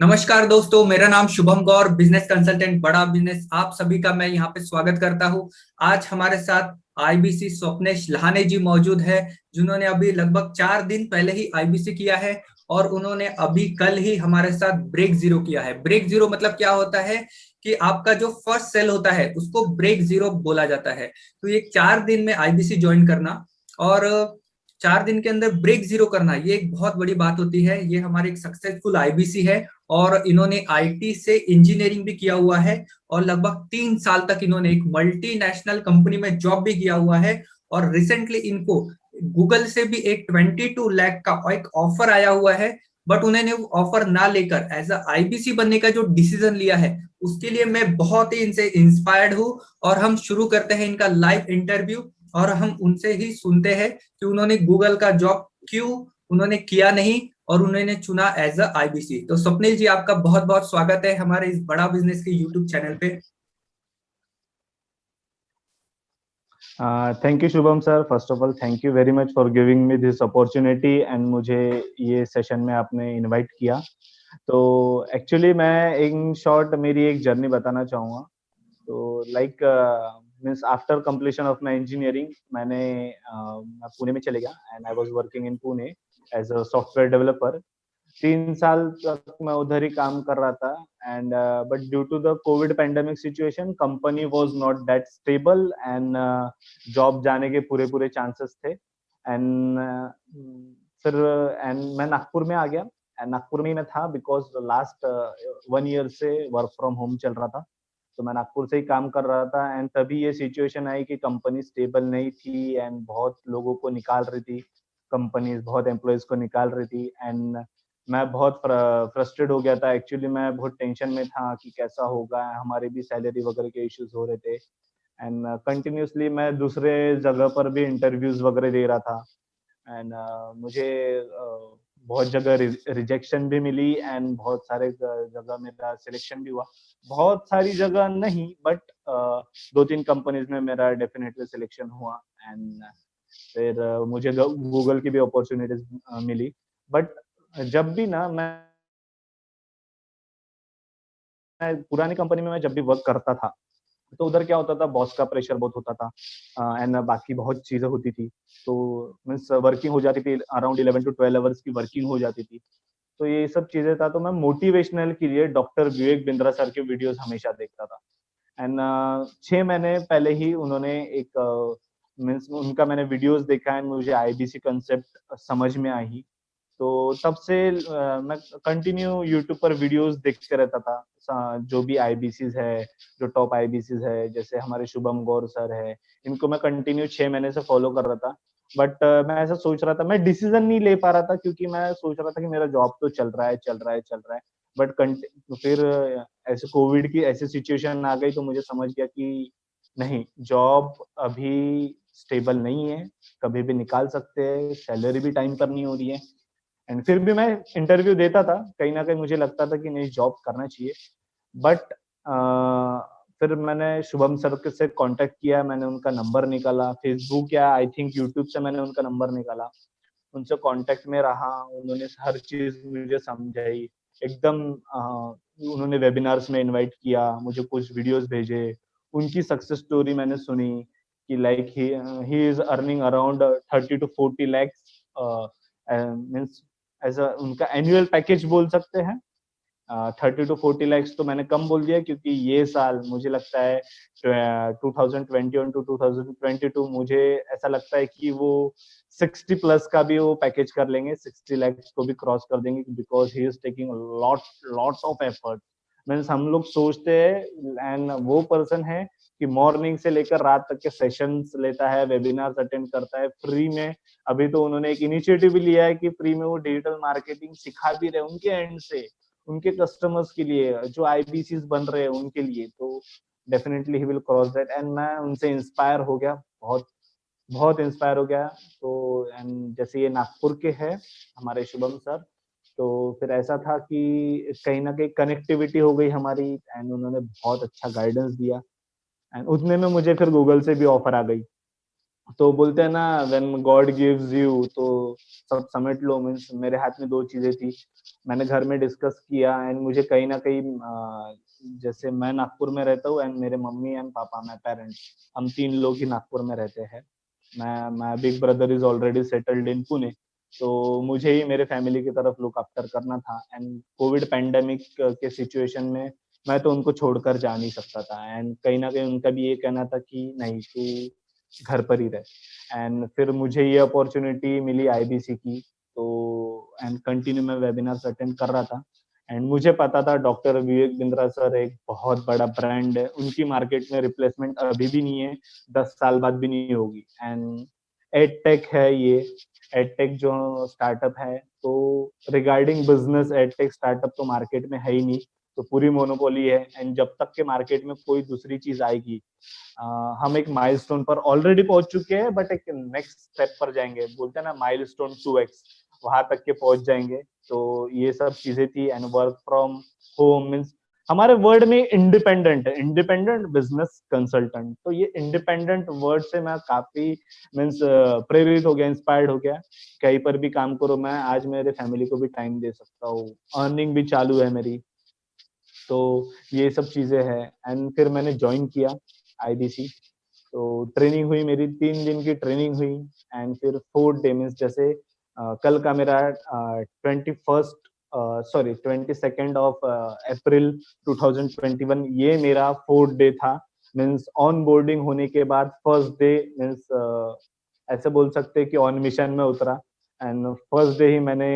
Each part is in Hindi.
नमस्कार दोस्तों, मेरा नाम शुभम गौर, बिजनेस कंसल्टेंट बड़ा बिजनेस। आप सभी का मैं यहाँ पे स्वागत करता हूँ। आज हमारे साथ आईबीसी स्वप्नेश लहाने जी मौजूद है, जिन्होंने अभी लगभग 4 दिन पहले ही आईबीसी किया है और उन्होंने अभी कल ही हमारे साथ ब्रेक जीरो किया है। ब्रेक जीरो मतलब क्या होता है कि आपका जो फर्स्ट सेल होता है उसको ब्रेक जीरो बोला जाता है। तो ये 4 दिन में आईबीसी ज्वाइन करना और 4 दिन के अंदर ब्रेक जीरो करना, ये एक बहुत बड़ी बात होती है। ये हमारे एक सक्सेसफुल आईबीसी है और इन्होंने आईटी से इंजीनियरिंग भी किया हुआ है और लगभग 3 साल तक इन्होंने एक मल्टीनेशनल कंपनी में जॉब भी किया हुआ है। और रिसेंटली इनको गूगल से भी एक 22 लाख का एक ऑफर आया हुआ है, बट उन्होंने वो ऑफर ना लेकर एज अ आईबीसी बनने का जो डिसीजन लिया है उसके लिए मैं बहुत ही इनसे इंस्पायर्ड हूँ। और हम शुरू करते हैं इनका लाइव इंटरव्यू और हम उनसे ही सुनते हैं कि उन्होंने गूगल का जॉब क्यों उन्होंने किया नहीं और उन्होंने चुना एज अ आईबीसी। तो स्वप्निल जी, आपका बहुत बहुत स्वागत है हमारे इस बड़ा बिजनेस के यूट्यूब चैनल पे। Thank you Shubham sir. First of all thank you very much for giving me this opportunity and मुझे ये सेशन में आपने इनवाइट किया। तो एक्चुअली मैं इन शॉर्ट मेरी एक जर्नी बताना चाहूँगा। तो like means after completion of my engineering मैं पुणे में चले गया and I was working in Pune as a software developer. 3 साल तक मैं उधर ही काम कर रहा था and but due to the Covid pandemic situation company was not that stable and job जाने के पूरे पूरे चांसेस थे एंड फिर एंड मैं नागपुर में आ गया एंड नागपुर में ही मैं था बिकॉज लास्ट 1 ईयर से वर्क फ्रॉम होम चल रहा था। तो मैं नागपुर से ही काम कर रहा था एंड तभी ये सिचुएशन आई कि कंपनी स्टेबल नहीं थी एंड बहुत लोगों को निकाल रही थी। कंपनीज बहुत एम्प्लॉयज को निकाल रही थी एंड मैं बहुत फ्रस्ट्रेट हो गया था। एक्चुअली मैं बहुत टेंशन में था कि कैसा होगा, हमारे भी सैलरी वगैरह के इश्यूज हो रहे थे एंड कंटिन्यूसली मैं दूसरे जगह पर भी इंटरव्यूज वगैरह दे रहा था एंड मुझे बहुत जगह रिजेक्शन भी मिली एंड बहुत सारे जगह मेरा सिलेक्शन भी हुआ। बहुत सारी जगह नहीं बट 2-3 कंपनीज में मेरा डेफिनेटली सिलेक्शन हुआ एंड फिर मुझे गूगल की भी अपॉर्चुनिटीज मिली। बट जब भी ना मैं पुरानी कंपनी में मैं जब भी वर्क करता था तो उधर क्या होता था, बॉस का प्रेशर बहुत होता था एंड बाकी बहुत चीजें होती थी। तो मीन्स वर्किंग हो जाती थी अराउंड 11 to 12 आवर्स की वर्किंग हो जाती थी। तो ये सब चीजें था तो मैं मोटिवेशनल के लिए डॉक्टर विवेक बिंद्रा सर के वीडियोस हमेशा देखता था एंड 6 महीने पहले ही उन्होंने एक मीन्स उनका मैंने वीडियोस देखा एंड मुझे आईबीसी कंसेप्ट समझ में आई। तो तब से मैं कंटिन्यू यूट्यूब पर वीडियोस देखते रहता था। जो भी आईबीसीज है, जो टॉप आईबीसीज है, जैसे हमारे शुभम गौर सर है, इनको मैं कंटिन्यू 6 महीने से फॉलो कर रहा था। बट मैं ऐसा सोच रहा था, मैं डिसीजन नहीं ले पा रहा था क्योंकि मैं सोच रहा था कि मेरा जॉब तो चल रहा है चल रहा है चल रहा है। बट फिर ऐसे कोविड की ऐसी सिचुएशन आ गई तो मुझे समझ गया कि नहीं, जॉब अभी स्टेबल नहीं है, कभी भी निकाल सकते हैं, सैलरी भी टाइम पर नहीं हो रही है एंड फिर भी मैं इंटरव्यू देता था। कहीं ना कहीं मुझे लगता था कि नहीं, जॉब करना चाहिए। बट फिर मैंने शुभम सर से कांटेक्ट किया, मैंने उनका नंबर निकाला फेसबुक या आई थिंक यूट्यूब से मैंने उनका नंबर निकाला, उनसे कांटेक्ट में रहा। उन्होंने हर चीज मुझे समझाई एकदम। उन्होंने वेबिनार्स में इनवाइट किया, मुझे कुछ वीडियोस भेजे, उनकी सक्सेस स्टोरी मैंने सुनी कि like he is earning around 30 to 40 lakhs means as उनका एनुअल पैकेज बोल सकते हैं। 30 to 40 lakhs तो मैंने कम बोल दिया क्योंकि ये साल मुझे लगता है 2021 to 2022 मुझे ऐसा लगता है कि वो 60+ का भी वो पैकेज कर लेंगे, 60 lakhs को भी क्रॉस कर देंगे because he is taking lot lot of effort. Means हम लोग सोचते हैं एंड वो पर्सन है कि मॉर्निंग से लेकर रात तक के सेशंस लेता है, वेबिनार्स अटेंड करता है फ्री में। अभी तो उन्होंने एक इनिशिएटिव भी लिया है कि फ्री में वो डिजिटल मार्केटिंग सिखा भी रहे उनके एंड से, उनके कस्टमर्स के लिए जो आईबीसीज बन रहे हैं उनके लिए। तो definitely he will cross that and मैं उनसे इंस्पायर हो गया, बहुत बहुत इंस्पायर हो गया। तो एंड जैसे ये नागपुर के हैं हमारे शुभम सर, तो फिर ऐसा था कि कहीं ना कहीं कनेक्टिविटी हो गई हमारी एंड उन्होंने बहुत अच्छा गाइडेंस दिया एंड उतने में मुझे फिर गूगल से भी ऑफर आ गई। तो बोलते हैं ना, व्हेन गॉड गिव्स यू, तो सब समेट लो। मीन्स मेरे हाथ में दो चीजें थी, मैंने घर में डिस्कस किया, एंड मुझे कहीं ना कहीं जैसे मैं नागपुर में रहता हूँ, एंड मेरे मम्मी एंड पापा, मैं पेरेंट्स, हम तीन लोग ही नागपुर में रहते हैं। मैं big brother is already settled in Pune, तो मुझे ही मेरे फैमिली की तरफ लुक आफ्टर करना था। एंड कोविड पैंडेमिक के सिचुएशन में मैं तो उनको छोड़कर जा नहीं सकता था, एंड कहीं ना कहीं उनका भी ये कहना था कि नहीं, तू घर पर ही रहे। एंड फिर मुझे ये अपॉर्चुनिटी मिली आईबीसी की, तो एंड कंटिन्यू मैं वेबिनार्स अटेंड कर रहा था। एंड मुझे पता था डॉक्टर विवेक बिंद्रा सर एक बहुत बड़ा ब्रांड है, उनकी मार्केट में रिप्लेसमेंट अभी भी नहीं है, 10 साल बाद भी नहीं होगी। एंड एडटेक है ये, एडटेक जो स्टार्टअप है, तो रिगार्डिंग बिजनेस एडटेक स्टार्टअप तो मार्केट में है ही नहीं, तो पूरी मोनोपोली है। एंड जब तक के मार्केट में कोई दूसरी चीज आएगी, हम एक माइलस्टोन पर ऑलरेडी पहुंच चुके हैं, बट एक नेक्स्ट स्टेप पर जाएंगे, बोलते हैं ना माइलस्टोन 2x, वहां तक के पहुंच जाएंगे। तो ये सब चीजें थी। And work from home means हमारे वर्ड में इंडिपेंडेंट है, इंडिपेंडेंट बिजनेस कंसल्टेंट। तो ये इंडिपेंडेंट वर्ड से मैं काफी मीन्स प्रेरित हो गया, इंस्पायर्ड हो गया। कहीं पर भी काम करो, मैं आज मेरे फैमिली को भी टाइम दे सकता हूँ, अर्निंग भी चालू है मेरी। तो ये सब चीजें हैं। एंड फिर मैंने ज्वाइन किया आईबीसी, तो ट्रेनिंग हुई मेरी, 3 दिन की ट्रेनिंग हुई। एंड फिर 4th डे मीन्स जैसे कल का मेरा 21st, sorry 22nd of April 2021, ये मेरा 4th डे था। मीन्स ऑन बोर्डिंग होने के बाद फर्स्ट डे मीन्स ऐसे बोल सकते हैं कि ऑन मिशन में उतरा। एंड फर्स्ट डे ही मैंने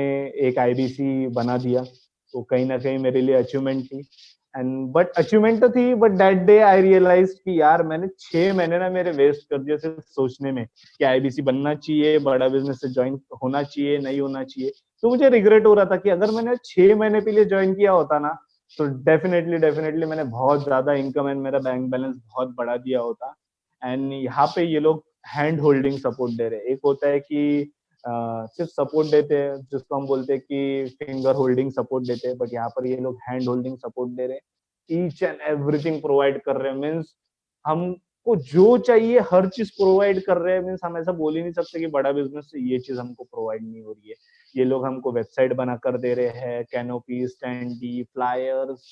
एक आईबीसी बना दिया, तो कहीं ना कहीं मेरे लिए अचीवमेंट थी। एंड बट अचीवमेंट तो थी, but that day I realize कि यार मैंने 6 महीने ना मेरे वेस्ट कर दिए सिर्फ सोचने में कि आईबीसी बनना चाहिए, बड़ा बिजनेस से ज्वाइन होना चाहिए, नहीं होना चाहिए। तो मुझे रिग्रेट हो रहा था कि अगर मैंने 6 महीने के लिए ज्वाइन किया होता ना, तो डेफिनेटली डेफिनेटली मैंने बहुत ज्यादा इनकम एंड मेरा बैंक बैलेंस बहुत बढ़ा दिया होता। एंड यहाँ पे ये लोग हैंड होल्डिंग सपोर्ट दे रहे हैं। एक होता है कि सिर्फ सपोर्ट देते हैं, जिसको हम बोलते हैं कि फिंगर होल्डिंग सपोर्ट देते हैं, बट यहाँ पर ये लोग हैंड होल्डिंग सपोर्ट दे रहे हैं, ईच एंड एवरीथिंग प्रोवाइड कर रहे हैं। मीन्स हमको जो चाहिए हर चीज प्रोवाइड कर रहे हैं। मीन्स हम ऐसा बोल ही नहीं सकते कि बड़ा बिजनेस से ये चीज हमको प्रोवाइड नहीं हो रही है। ये लोग हमको वेबसाइट बना कर दे रहे हैं, कैनोपी, स्टैंडी, फ्लायर्स,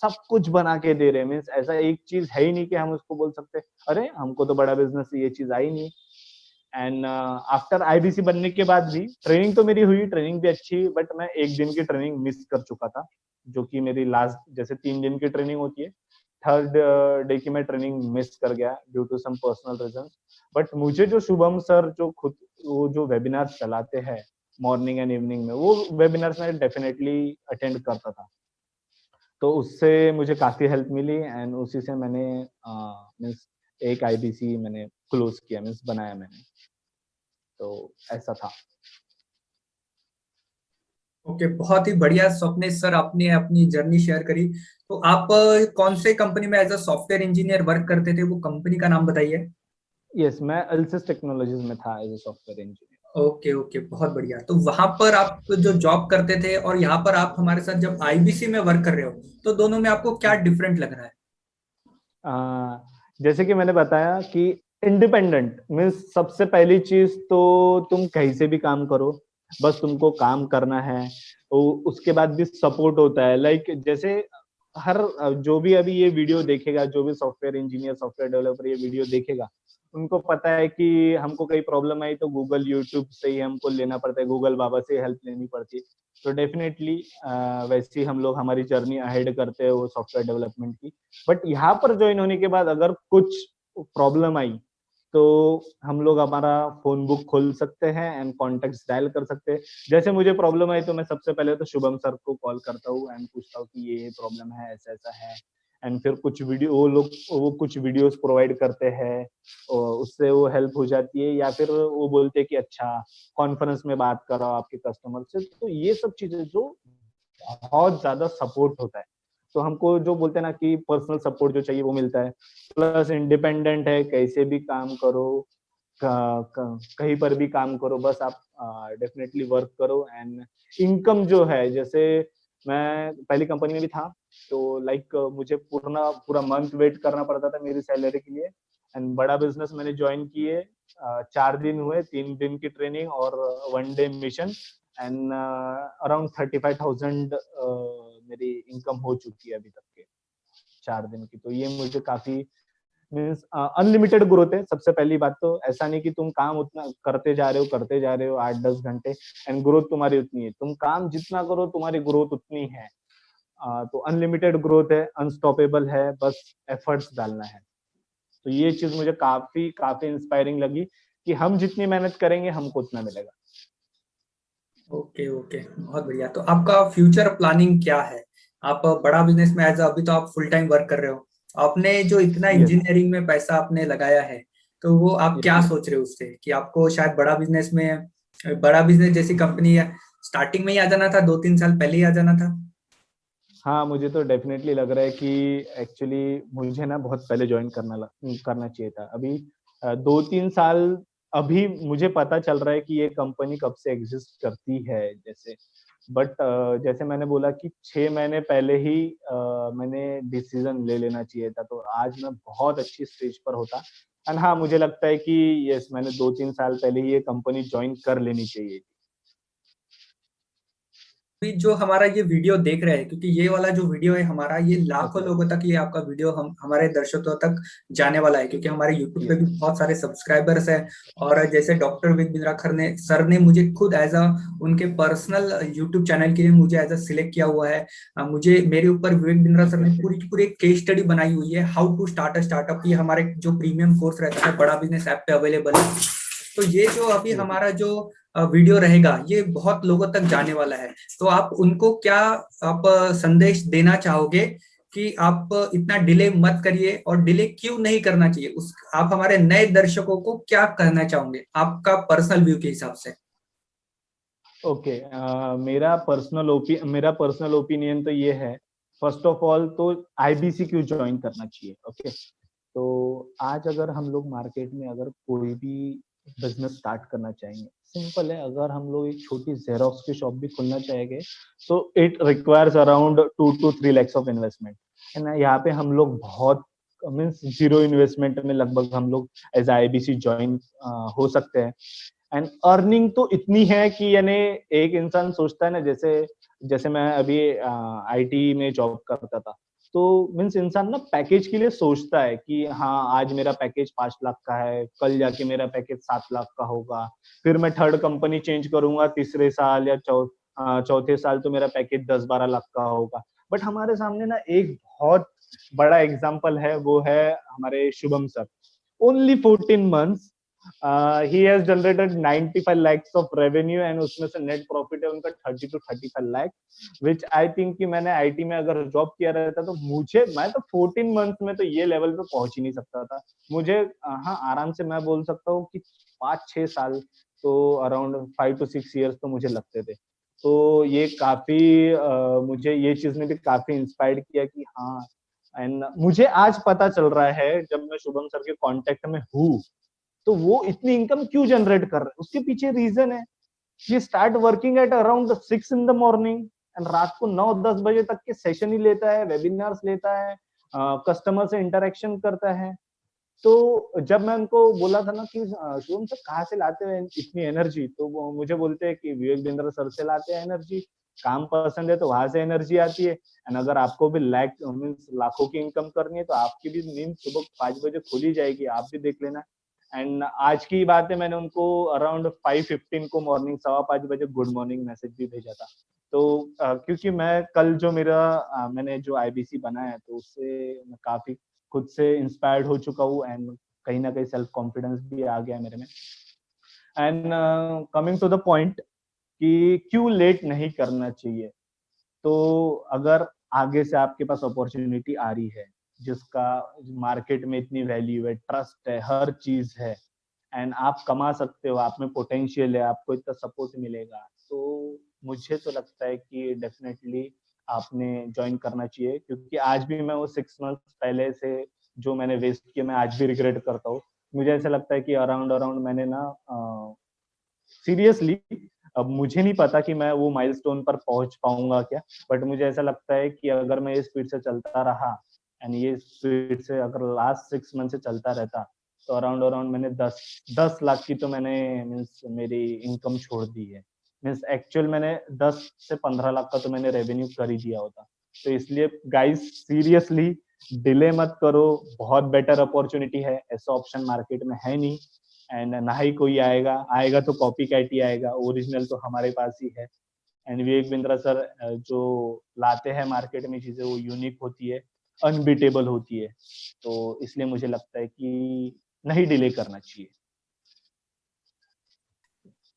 सब कुछ बना के दे रहे हैं। मीन्स ऐसा एक चीज है ही नहीं कि हम उसको बोल सकते अरे हमको तो बड़ा बिजनेस से ये चीज आई नहीं। एंड आफ्टर आईबीसी बनने के बाद भी ट्रेनिंग तो मेरी हुई, ट्रेनिंग भी अच्छी, बट मैं एक दिन की ट्रेनिंग मिस कर चुका था, जो कि मेरी लास्ट, जैसे 3 दिन की ट्रेनिंग होती है, 3rd डे की मैं ट्रेनिंग मिस कर गया due to some personal reason. But मुझे जो शुभम सर जो खुद वो जो वेबिनार चलाते हैं मॉर्निंग एंड इवनिंग में, वो वेबिनार्स मैं डेफिनेटली अटेंड करता था, तो उससे मुझे काफी हेल्प मिली। एंड उसी से मैंने मीन्स एक आईबीसी मैंने क्लोज किया, मीन्स बनाया मैंने। तो ऐसा था। ओके, बहुत ही बढ़िया स्वप्नेश सर, आपने अपनी जर्नी शेयर करी। तो आप कौन से कंपनी में as a software engineer work करते थे, वो कंपनी का नाम बताइए। यस, मैं अल्सिस टेक्नोलॉजीज में था as a software engineer. Okay okay, बहुत बढ़िया। तो वहां पर आप जो जॉब करते थे और यहाँ पर आप हमारे साथ जब आईबीसी में वर्क कर रहे हो, तो दोनों में आपको क्या डिफरेंट लग रहा है? जैसे कि मैंने बताया कि इंडिपेंडेंट मीन्स सबसे पहली चीज तो तुम कहीं से भी काम करो, बस तुमको काम करना है। उसके बाद भी सपोर्ट होता है, लाइक जैसे हर जो भी अभी ये वीडियो देखेगा, जो भी सॉफ्टवेयर इंजीनियर सॉफ्टवेयर डेवलपर ये वीडियो देखेगा, उनको पता है कि हमको कोई प्रॉब्लम आई तो गूगल यूट्यूब से ही हमको लेना पड़ता है, गूगल बाबा से हेल्प लेनी पड़ती है। तो डेफिनेटली वैसे ही हम लोग हमारी जर्नी अहेड करते हैं वो सॉफ्टवेयर डेवलपमेंट की। बट यहाँ पर ज्वाइन होने के बाद अगर कुछ प्रॉब्लम आई, तो हम लोग हमारा फोन बुक खोल सकते हैं एंड कॉन्टेक्ट डायल कर सकते हैं। जैसे मुझे प्रॉब्लम आई तो मैं सबसे पहले तो शुभम सर को कॉल करता हूँ एंड पूछता हूँ कि ये प्रॉब्लम है, ऐसा ऐसा है। एंड फिर कुछ वीडियो वो कुछ वीडियोस प्रोवाइड करते हैं, और उससे वो हेल्प हो जाती है, या फिर वो बोलते हैं कि अच्छा कॉन्फ्रेंस में बात करो आपके कस्टमर से। तो ये सब चीजें जो बहुत ज्यादा सपोर्ट होता है, तो हमको जो बोलते हैं ना कि पर्सनल सपोर्ट जो चाहिए वो मिलता है। प्लस इंडिपेंडेंट है, कैसे भी काम करो, कहीं पर भी काम करो, बस आप डेफिनेटली वर्क करो। एंड इनकम जो है, जैसे मैं पहली कंपनी में भी था, तो लाइक मुझे पूरा पूरा मंथ वेट करना पड़ता था मेरी सैलरी के लिए। एंड बड़ा बिजनेस मैंने ज्वाइन किए 4 दिन हुए, 3 दिन की ट्रेनिंग और 1 डे मिशन, एंड अराउंड 35,000 मेरी इनकम हो चुकी है अभी तक के 4 दिन की। तो ये मुझे काफी मीन्स अनलिमिटेड ग्रोथ है। सबसे पहली बात तो ऐसा नहीं कि तुम काम उतना करते जा रहे हो 8-10 घंटे एंड ग्रोथ तुम्हारी उतनी है। तुम काम जितना करो तुम्हारी ग्रोथ उतनी है। तो अनलिमिटेड ग्रोथ है, अनस्टॉपेबल है, बस एफर्ट्स डालना है। तो ये चीज मुझे काफी काफी इंस्पायरिंग लगी कि हम जितनी मेहनत करेंगे हमको उतना मिलेगा। ओके ओके, बहुत बढ़िया। तो आपका फ्यूचर प्लानिंग क्या है? आप बड़ा बिजनेस में एज अभी तो आप फुल टाइम वर्क कर रहे हो, आपने जो इतना यस, इंजीनियरिंग में पैसा आपने लगाया है, तो वो आप यस। क्या सोच रहे हो उससे कि आपको शायद बड़ा बिजनेस जैसी कंपनी है, स्टार्टिंग में ही आ जाना था, 2-3 साल पहले ही आ जाना था? हाँ, मुझे तो डेफिनेटली लग रहा है कि एक्चुअली मुझे ना बहुत पहले ज्वाइन करना चाहिए था। अभी 2-3 साल अभी मुझे पता चल रहा है कि ये कंपनी कब से एग्जिस्ट करती है जैसे। बट जैसे मैंने बोला कि 6 महीने पहले ही मैंने डिसीजन ले लेना चाहिए था, तो आज मैं बहुत अच्छी स्टेज पर होता। एंड हाँ, मुझे लगता है कि यस, मैंने 2-3 साल पहले ही ये कंपनी ज्वाइन कर लेनी चाहिए। अभी जो हमारा ये वीडियो देख रहे हैं, क्योंकि ये वाला जो वीडियो है हमारा, ये लाखों ओके। लोगों तक, ये आपका वीडियो हम हमारे दर्शकों तक जाने वाला है, क्योंकि हमारे यूट्यूब पे भी यस। बहुत सारे सब्सक्राइबर्स हैं। और जैसे डॉक्टर विवेक बिंद्रा खर ने सर ने मुझे खुद एज अ उनके पर्सनल यूट्यूब चैनल के लिए मुझे एज अ सिलेक्ट किया हुआ है। मुझे मेरे ऊपर विवेक बिंद्रा सर ओके। ने पूरी की पूरी एक केस स्टडी बनाई हुई है, how to start a startup. ये हमारे जो प्रीमियम कोर्स रहता है बड़ा बिजनेस ऐप पे अवेलेबल है। तो ये जो अभी यस। हमारा जो वीडियो रहेगा ये बहुत लोगों तक जाने वाला है। तो आप उनको क्या आप संदेश देना चाहोगे कि आप इतना डिले मत करिए, और डिले क्यों नहीं करना चाहिए, उस आप हमारे नए दर्शकों को क्या कहना चाहोगे आपका पर्सनल व्यू के हिसाब से? ओके। मेरा पर्सनल ओपिनियन तो ये है, फर्स्ट ऑफ ऑल तो आईबीसी क्यों ज्वाइन करना चाहिए। ओके। तो आज अगर हम लोग मार्केट में अगर कोई भी बिजनेस स्टार्ट करना चाहेंगे, सिंपल है, अगर हम लोग एक छोटी जेरोक्स की शॉप भी खोलना चाहेंगे तो it requires around 2 to 3 lakhs of investment. है ना। यहाँ पे हम लोग बहुत मीन्स जीरो इन्वेस्टमेंट में लगभग हम लोग एज आईबीसी ज्वाइन हो सकते हैं। एंड अर्निंग तो इतनी है कि यानी एक इंसान सोचता है ना, जैसे जैसे मैं अभी आईटी में जॉब करता था, तो मीन्स इंसान ना पैकेज के लिए सोचता है कि हाँ, आज मेरा पैकेज 5 लाख का है, कल जाके मेरा पैकेज 7 लाख का होगा, फिर मैं थर्ड कंपनी चेंज करूंगा तीसरे साल या चौथे साल तो मेरा पैकेज 10-12 लाख का होगा। बट हमारे सामने ना एक बहुत बड़ा एग्जाम्पल है, वो है हमारे Shubham sir. Only 14 months he has generated 95 lakhs of revenue, and उसमें से नेट प्रॉफिट है उनका 30 to 35 lakh, which I think कि मैंने आईटी में अगर जॉब किया रहता तो मैं तो 14 मंथ में तो ये लेवल पे पहुंच ही नहीं सकता था। मुझे हाँ, आराम से मैं बोल सकता हूँ कि 5-6 साल, तो अराउंड 5 to 6 years तो मुझे लगते थे। तो ये काफी मुझे ये चीज ने भी काफी इंस्पायर्ड किया कि हाँ। एंड मुझे आज पता चल रहा है जब मैं शुभम सर के कांटेक्ट में हूँ, तो वो इतनी इनकम क्यों जनरेट कर रहे हैं, उसके पीछे रीजन है। ये start working at around 6 in the morning and रात को 9-10 बजे तक के सेशन ही लेता है, वेबिनार्स लेता है, कस्टमर से इंटरेक्शन करता है। तो जब मैं उनको बोला था ना कि शुभम सर कहाँ से लाते हैं इतनी एनर्जी, तो वो मुझे बोलते हैं कि विवेक बिंद्रा सर से लाते हैं एनर्जी। काम पसंद है तो वहां से एनर्जी आती है। एंड अगर आपको भी मीन्स लाखों की इनकम करनी है तो आपकी भी नींद सुबह 5 बजे खुली जाएगी, आप भी देख लेना। एंड आज की बात है, मैंने उनको अराउंड 5:15 को मॉर्निंग 5:15 बजे गुड मॉर्निंग मैसेज भी भेजा था। तो क्योंकि मैं कल जो मैंने जो आईबीसी बनाया है, तो उससे मैं काफी खुद से इंस्पायर्ड हो चुका हूँ, एंड कहीं ना कहीं सेल्फ कॉन्फिडेंस भी आ गया मेरे में। And coming to the point कि क्यों लेट नहीं करना चाहिए। तो अगर आगे से आपके पास अपॉर्चुनिटी आ रही है, जिसका मार्केट में इतनी वैल्यू है, ट्रस्ट है, हर चीज है, एंड आप कमा सकते हो, आप में पोटेंशियल है, आपको इतना सपोर्ट मिलेगा, तो मुझे तो लगता है कि डेफिनेटली आपने ज्वाइन करना चाहिए। क्योंकि आज भी मैं वो 6 मंथ पहले से जो मैंने वेस्ट किया, मैं आज भी रिग्रेट करता हूँ। मुझे ऐसा लगता है कि अराउंड अराउंड मैंने ना सीरियसली, अब मुझे नहीं पता कि मैं वो माइलस्टोन पर पहुंच पाऊंगा क्या, बट मुझे ऐसा लगता है कि अगर मैं इस स्पीड से चलता रहा, एंड ये स्पीड से अगर लास्ट 6 मंथ से चलता रहता, तो अराउंड अराउंड मैंने 10 लाख की तो मैंने मीन्स मेरी इनकम छोड़ दी है। मीन्स एक्चुअल मैंने 10 से 15 लाख का तो मैंने रेवेन्यू कर ही दिया होता। तो इसलिए गाइस सीरियसली डिले मत करो, बहुत बेटर अपॉर्चुनिटी है, ऐसा ऑप्शन मार्केट में है नहीं एंड ना ही कोई आएगा, आएगा तो कॉपी कैट ही आएगा, ओरिजिनल तो हमारे पास ही है। एंड विवेक बिंद्रा सर जो लाते हैं मार्केट में चीजें वो यूनिक होती है, अनबीटेबल होती है, तो इसलिए मुझे लगता है कि नहीं डिले करना चाहिए।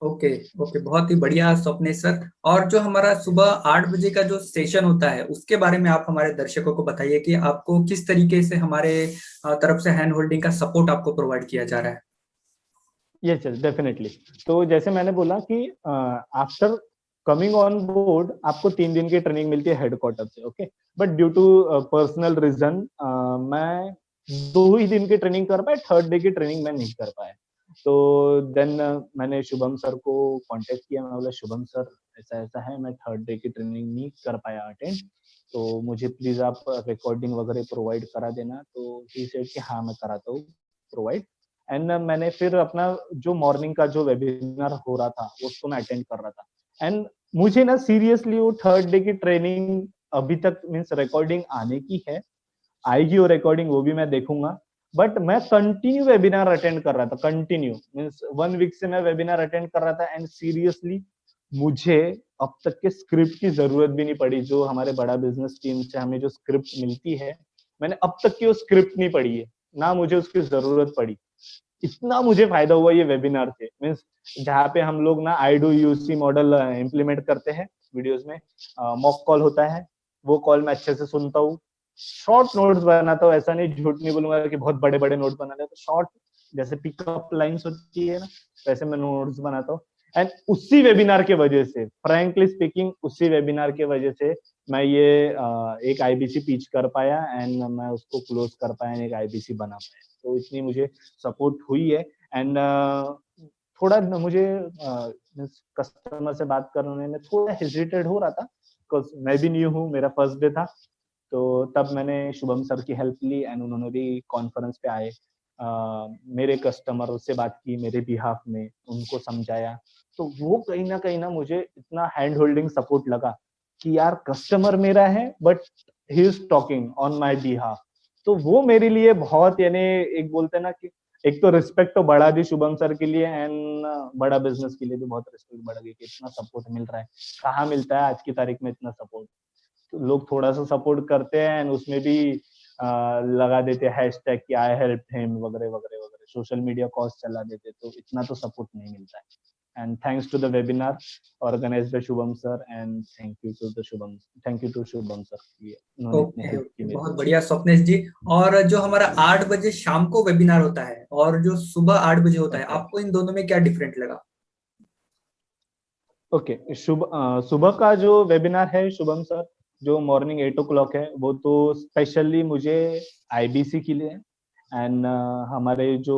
ओके। ओके, बहुत ही बढ़िया स्वप्नेश सर। और जो हमारा सुबह 8 बजे का जो सेशन होता है उसके बारे में आप हमारे दर्शकों को बताइए कि आपको किस तरीके से हमारे तरफ से हैंड होल्डिंग का सपोर्ट आपको प्रोवाइड किया जा रहा है। Yes yes definitely. तो जैसे मैंने बोला कि आफ्टर कमिंग ऑन बोर्ड आपको 3 दिन की ट्रेनिंग मिलती है हेडक्वार्टर से, okay. But due to personal reason मैं 2 ही दिन की ट्रेनिंग कर पाया, थर्ड डे की ट्रेनिंग मैं नहीं कर पाया। तो देन मैंने शुभम सर को कांटेक्ट किया, मैं बोला शुभम सर ऐसा ऐसा है, मैं थर्ड डे की ट्रेनिंग नहीं कर पाया अटेंड, तो मुझे प्लीज आप रिकॉर्डिंग वगैरह प्रोवाइड करा देना। तो ही सेड कि हाँ मैं कराता हूँ प्रोवाइड। एंड मैंने फिर अपना जो मॉर्निंग का जो वेबिनार हो रहा था उसको मैं अटेंड कर रहा था। एंड मुझे ना सीरियसली वो थर्ड डे की ट्रेनिंग अभी तक मीन्स रिकॉर्डिंग आने की है, आएगी वो रिकॉर्डिंग, वो भी मैं देखूंगा। बट मैं कंटिन्यू वेबिनार अटेंड कर रहा था, कंटिन्यू मीन्स 1 वीक से मैं वेबिनार अटेंड कर रहा था। एंड सीरियसली मुझे अब तक के स्क्रिप्ट की जरूरत भी नहीं पड़ी, जो हमारे बड़ा बिजनेस टीम से हमें जो स्क्रिप्ट मिलती है मैंने अब तक की वो स्क्रिप्ट नहीं पढ़ी है, ना मुझे उसकी जरूरत पड़ी। इतना मुझे फायदा हुआ ये वेबिनार से, मीन्स जहाँ पे हम लोग ना I do UC model implement करते हैं वीडियोस में, मॉक कॉल होता है, वो कॉल मैं अच्छे से सुनता हूँ, शॉर्ट नोट्स बनाता हूँ, ऐसा नहीं झूठ नहीं बोलूंगा कि बहुत बड़े बड़े नोट्स बना लेता, तो शॉर्ट जैसे पिकअप लाइंस होती है ना वैसे मैं नोट्स बनाता हूँ। एंड उसी वेबिनार के वजह से, फ्रैंकली स्पीकिंग उसी वेबिनार के वजह से मैं ये एक आईबीसी पिच कर पाया एंड मैं उसको क्लोज कर पाया, एक आईबीसी बना पाया। तो इतनी मुझे सपोर्ट हुई है। एंड थोड़ा मुझे कस्टमर से बात करने में थोड़ा हेजिटेट हो रहा था, बिकॉज मैं भी न्यू हूँ, मेरा फर्स्ट डे था। तो तब मैंने शुभम सर की हेल्प ली एंड उन्होंने भी कॉन्फ्रेंस पे आए, मेरे कस्टमर से बात की मेरे बिहाफ में, उनको समझाया। तो वो कहीं ना मुझे इतना हैंड होल्डिंग सपोर्ट लगा कि यार कस्टमर मेरा है but he is talking on my behalf. तो वो मेरे लिए बहुत, यानी एक बोलते हैं ना कि एक तो रिस्पेक्ट तो बढ़ा दी शुभम सर के लिए एंड बड़ा बिजनेस के लिए भी बहुत रिस्पेक्ट बढ़ गई कि इतना सपोर्ट मिल रहा है। कहाँ मिलता है आज की तारीख में इतना सपोर्ट। तो लोग थोड़ा सा सपोर्ट करते हैं एंड उसमें भी लगा देते हैं हैशटैग कि आई हेल्प हिम वगैरह वगैरह वगैरह, सोशल मीडिया कॉस्ट चला देते, तो इतना तो सपोर्ट नहीं मिलता है। And thanks to the webinar organized by Shubham sir and thank you to Shubham sir, उन्होंने इतनी ओके, हेल्प की ओके, मेरी। बहुत बढ़िया स्वप्नेश जी। और जो हमारा 8 बजे शाम को वेबिनार होता है और जो सुबह 8 बजे होता है, ओके आपको इन दोनों में क्या डिफरेंट लगा। ओके, सुबह का जो वेबिनार है शुभम सर, जो मॉर्निंग 8 o'clock है, वो तो स्पेशली मुझे आईबीसी के लिए एंड हमारे जो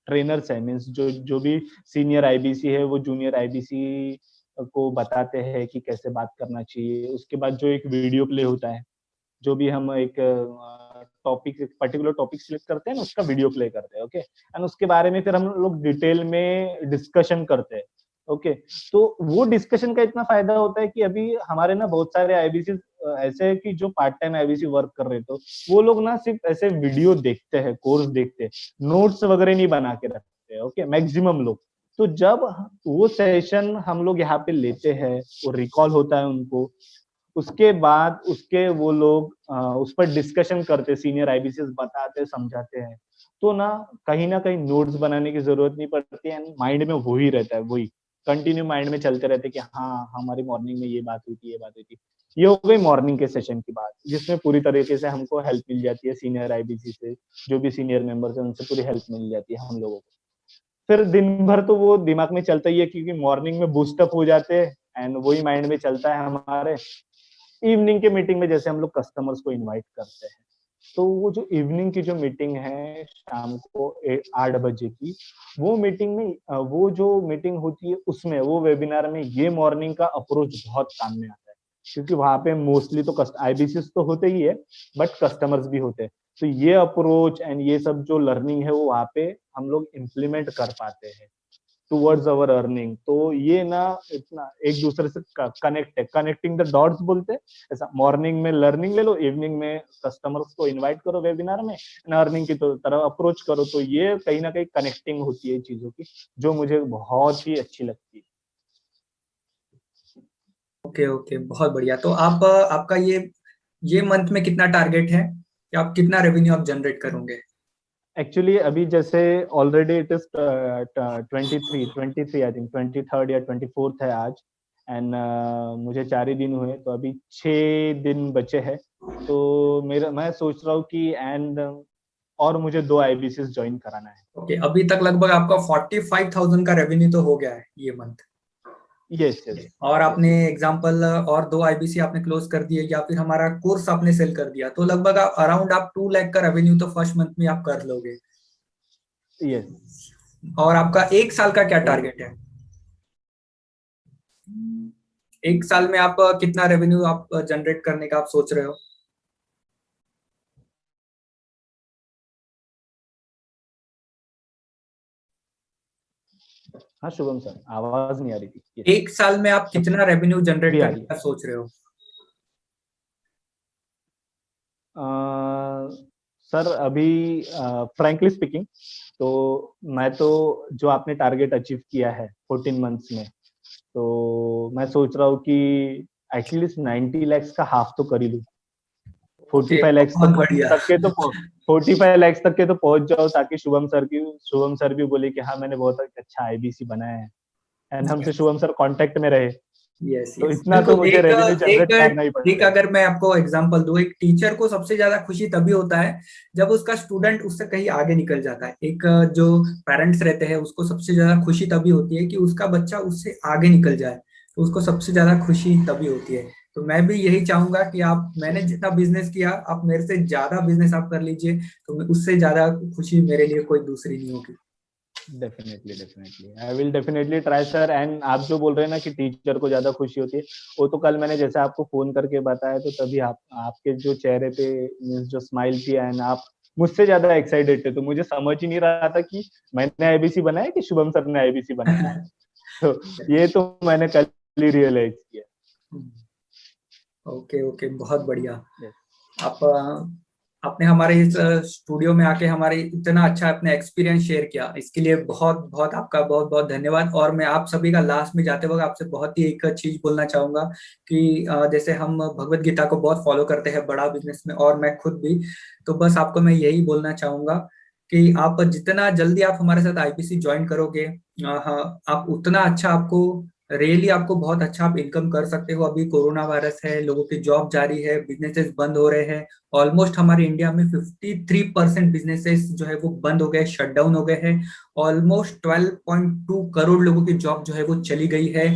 ट्रेनर्स है, मीन्स जो जो भी सीनियर आईबीसी है वो जूनियर आईबीसी को बताते हैं कि कैसे बात करना चाहिए। उसके बाद जो एक वीडियो प्ले होता है, जो भी हम एक टॉपिक, पर्टिकुलर टॉपिक सिलेक्ट करते हैं ना, उसका वीडियो प्ले करते हैं, ओके। एंड उसके बारे में फिर हम लोग डिटेल में डिस्कशन करते हैं, ओके। तो वो डिस्कशन का इतना फायदा होता है कि अभी हमारे ना बहुत सारे आईबीसी ऐसे है कि जो पार्ट टाइम आईबीसी वर्क कर रहे, तो वो लोग ना सिर्फ ऐसे वीडियो देखते हैं, कोर्स देखते हैं, नोट्स वगैरह नहीं बना के रखते हैं, ओके, मैक्सिमम लोग। तो जब वो सेशन हम लोग यहाँ पे लेते हैं, वो रिकॉल होता है उनको, उसके बाद उसके वो लोग उस पर डिस्कशन करते, सीनियर आईबीसी बताते समझाते हैं, तो ना कहीं नोट्स बनाने की जरूरत नहीं पड़ती है, माइंड में वही रहता है, वही कंटिन्यू माइंड में चलते रहते कि हाँ हमारी मॉर्निंग में ये बात हुई थी, ये बात हुई थी। ये हो गई मॉर्निंग के सेशन की बात, जिसमें पूरी तरीके से हमको हेल्प मिल जाती है सीनियर आईबीसी से, जो भी सीनियर मेंबर्स है उनसे पूरी हेल्प मिल जाती है हम लोगों को। फिर दिन भर तो वो दिमाग में चलता ही है, क्योंकि मॉर्निंग में बूस्टअप हो जाते हैं एंड वही माइंड में चलता है हमारे। इवनिंग के मीटिंग में जैसे हम लोग कस्टमर्स को इनवाइट करते हैं, तो वो जो इवनिंग की जो मीटिंग है शाम को 8 बजे की, वो मीटिंग में वो जो मीटिंग होती है उसमें, वो वेबिनार में ये मॉर्निंग का अप्रोच बहुत काम में आता है, क्योंकि वहां पे मोस्टली तो आईबीसी तो होते ही है बट कस्टमर्स भी होते हैं। तो ये अप्रोच एंड ये सब जो लर्निंग है वो वहाँ पे हम लोग इम्प्लीमेंट कर पाते हैं टुवर्ड्स अवर अर्निंग। तो ये ना इतना एक दूसरे से कनेक्ट है, कनेक्टिंग द डॉट्स बोलते हैं ऐसा। मॉर्निंग में लर्निंग ले लो, इवनिंग में कस्टमर्स को इनवाइट करो वेबिनार में, अर्निंग की तरफ अप्रोच करो। तो ये कहीं ना कहीं कनेक्टिंग होती है चीजों की, जो मुझे बहुत ही अच्छी लगती है। ओके ओके, बहुत बढ़िया। तो आप आपका ये मंथ में कितना टारगेट है कि आप कितना रेवेन्यू आप जनरेट करोगे? एक्चुअली अभी जैसे already it is 23 I think 23rd या 24th है आज, एंड मुझे 4 ही दिन हुए, तो अभी 6 दिन बचे हैं। तो मैं सोच रहा हूँ कि एंड और मुझे 2 IBCs ज्वाइन कराना है। ओके, अभी तक लगभग आपका 45,000 का रेवेन्यू तो हो गया है ये मंथ। Yes yes. और आपने एग्जांपल और 2 आईबीसी आपने क्लोज कर दिए या फिर हमारा कोर्स आपने सेल कर दिया, तो लगभग अराउंड आप 2 लाख का रेवेन्यू तो फर्स्ट मंथ में आप कर लोगे। यस। और आपका 1 साल का क्या टारगेट है? 1 साल में आप कितना रेवेन्यू आप जनरेट करने का आप सोच रहे हो? हाँ शुभम सर, आवाज नहीं आ रही थी। 1 साल में आप कितना रेवेन्यू जनरेट भी आ करने रही है। का सोच रहे हो? सर अभी फ्रैंकली स्पीकिंग, तो मैं तो जो आपने टारगेट अचीव किया है 14 मंथ्स में, तो मैं सोच रहा हूँ कि एटलीस्ट 90 lakhs का हाफ तो कर ही लूँ। 45 lakhs बहुत बढ़िया। तक के तो 45 lakhs तक के तो पहुंच जाओ, ताकि शुभम सर भी बोले कि हाँ मैंने बहुत अच्छा IBC बनाया है, एंड हमसे शुभम सर कांटेक्ट में रहे। यस तो यस, इतना तो बिल्कुल। मुझे एक रेवेन्यू जनरेट करना ही एक पड़ेगा। अगर मैं आपको एग्जांपल दूं, एक टीचर को सबसे ज्यादा खुशी तभी होता है जब उसका स्टूडेंट उससे कहीं आगे निकल जाता है। एक जो पेरेंट्स रहते हैं उसको सबसे ज्यादा खुशी तभी होती है कि उसका बच्चा उससे आगे निकल जाए, तो उसको सबसे ज्यादा खुशी तभी होती है। तो मैं भी यही चाहूंगा कि मैंने जितना बिजनेस किया आप मेरे से ज्यादा बिजनेस आप कर लीजिए, तो उससे ज्यादा खुशी मेरे लिए कोई दूसरी नहीं होगी। Definitely I will definitely try sir. And आप जो बोल रहे हैं ना कि टीचर को ज्यादा खुशी होती है, वो तो कल मैंने जैसे आपको फोन करके बताया, तो तभी आपके जो चेहरे पे जो स्माइल थी, एंड आप मुझसे ज्यादा एक्साइटेड थे, तो मुझे समझ ही नहीं रहा था कि मैंने IBC बनाया कि शुभम सर ने IBC बनाया है। तो ये तो मैंने कल ही रियलाइज किया। ओके ओके, बहुत बढ़िया। Yes. आप आपने हमारे इस स्टूडियो में आके हमारे इतना अच्छा अपने एक्सपीरियंस शेयर किया, इसके लिए बहुत बहुत आपका बहुत बहुत धन्यवाद। और मैं आप सभी का लास्ट में जाते वक्त आपसे बहुत ही एक चीज बोलना चाहूंगा कि जैसे हम भगवत गीता को बहुत फॉलो करते हैं बड़ा बिजनेस में, और मैं खुद भी, तो बस आपको मैं यही बोलना चाहूंगा कि आप जितना जल्दी आप हमारे साथ IBC ज्वाइन करोगे, हाँ, आप उतना अच्छा, आपको रियली आपको बहुत अच्छा आप इनकम कर सकते हो। अभी कोरोना वायरस है, लोगों की जॉब जारी है, बिजनेसेस बंद हो रहे हैं। ऑलमोस्ट हमारे इंडिया में 53% बिजनेसेस जो है वो बंद हो गए, शट डाउन हो गए हैं। ऑलमोस्ट 12.2 करोड़ लोगों की जॉब जो है वो चली गई है।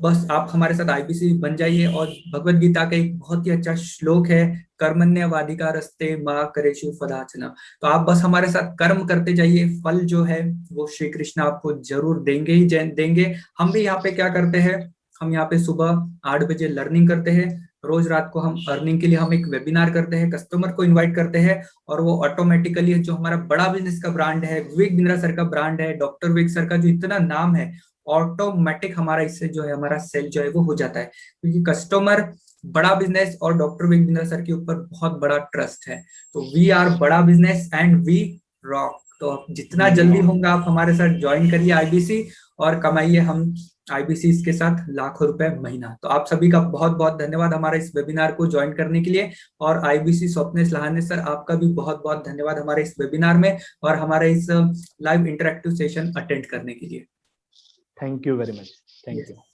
बस आप हमारे साथ IBC बन जाइए। और भगवत गीता का एक बहुत ही अच्छा श्लोक है, कर्मण्यवाधिकारस्ते माँ करेषु फदाचना। तो आप बस हमारे साथ कर्म करते जाइए, फल जो है वो श्री कृष्ण आपको जरूर देंगे ही देंगे। हम भी यहाँ पे क्या करते हैं, हम यहाँ पे सुबह 8 बजे लर्निंग करते हैं, रोज रात को हम अर्निंग के लिए हम एक वेबिनार करते हैं, कस्टमर को इनवाइट करते हैं, और वो ऑटोमेटिकली जो हमारा बड़ा बिजनेस का ब्रांड है, विवेक बिंद्रा सर का ब्रांड है, डॉक्टर विवेक सर का जो इतना नाम है, ऑटोमेटिक हमारा इससे जो है हमारा सेल जो है वो हो जाता है, क्योंकि कस्टमर, बड़ा बिजनेस और डॉक्टर विवेक बिंद्रा सर के ऊपर बहुत बड़ा ट्रस्ट है। तो वी आर बड़ा बिजनेस एंड वी रॉक। तो आप जितना जल्दी होगा आप हमारे साथ ज्वाइन करिए IBC, और कमाइए हम IBC के साथ लाखों रुपए महीना। तो आप सभी का बहुत बहुत धन्यवाद हमारे इस वेबिनार को ज्वाइन करने के लिए। और IBC स्वप्नेश लहाने सर, आपका भी बहुत बहुत धन्यवाद हमारे इस वेबिनार में और हमारे इस लाइव इंटरेक्टिव सेशन अटेंड करने के लिए। Thank you very much. Thank you.